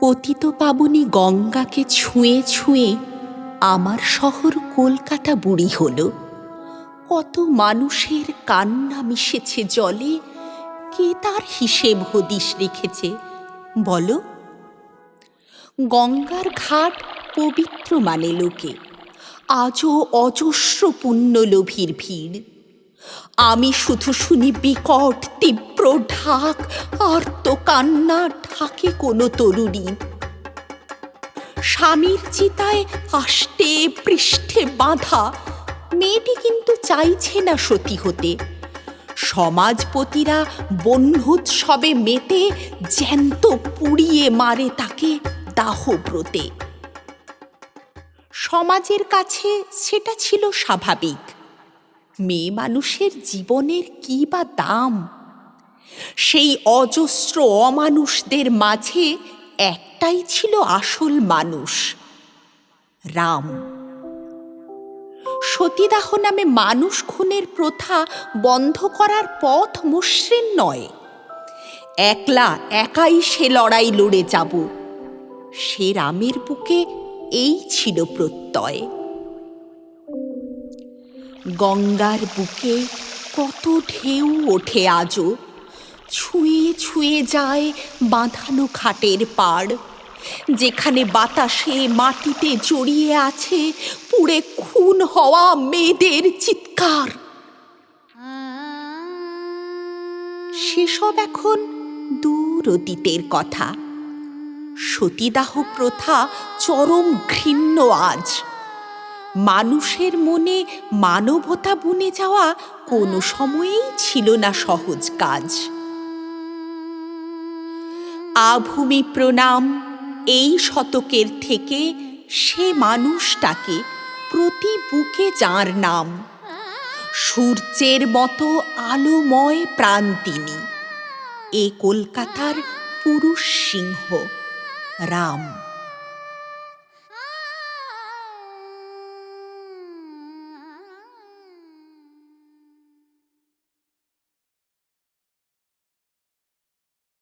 পতিত পাবনী গঙ্গাকে ছুঁয়ে ছুঁয়ে আমার শহর কলকাতা বুড়ি হলো। কত মানুষের কান্না মিশেছে জলে, কে তার হিসেব হদিশ রেখেছে বলো? গঙ্গার ঘাট পবিত্র মানে লোকে, আজও অজস্র পুণ্যলোভীর ভিড়। আমি শুধু শুনি বিকট তীব্র ঢাক, আর্ত কান্না, ঢাকে কোনো তরুণী। স্বামীর চিতায় আষ্টে পৃষ্ঠে বাঁধা মেয়েটি কিন্তু চাইছে না সতী হতে। সমাজপতিরা বহ্নুৎসবে মেতে জ্যান্ত পুড়িয়ে মারে তাকে দাহব্রতে। সমাজের কাছে সেটা ছিল স্বাভাবিক। মেয়ে মানুষের জীবনের কি বা দাম? সেই অজস্র অমানুষদের মাঝে একটাই ছিল আসল মানুষ, রাম। সতীদাহ নামে মানুষ খুনের প্রথা বন্ধ করার পথ মসৃণ নয়। একাই সে লড়াই লড়ে যাব, সে রামের বুকে এই ছিল প্রত্যয়। গঙ্গার বুকে কত ঢেউ ওঠে আজও, ছুঁয়ে ছুঁয়ে যায় বাঁধানো ঘাটের পাড়, যেখানে বাতাসে মাটিতে জড়িয়ে আছে পুড়ে খুন হওয়া মেয়েদের চিৎকার। সেসব এখন দূর অতীতের কথা। সতীদাহ প্রথা চরম ঘৃণ্য আজ। মানুষের মনে মানবতা বুনে যাওয়া কোনো সময়েই ছিল না সহজ কাজ। আভূমি প্রণাম এই শতকের থেকে সে মানুষটাকে, প্রতি বুকে যাঁর নাম। সূর্যের মতো আলোময় প্রাণ তিনি, এ কলকাতার পুরুষ সিংহ রাম।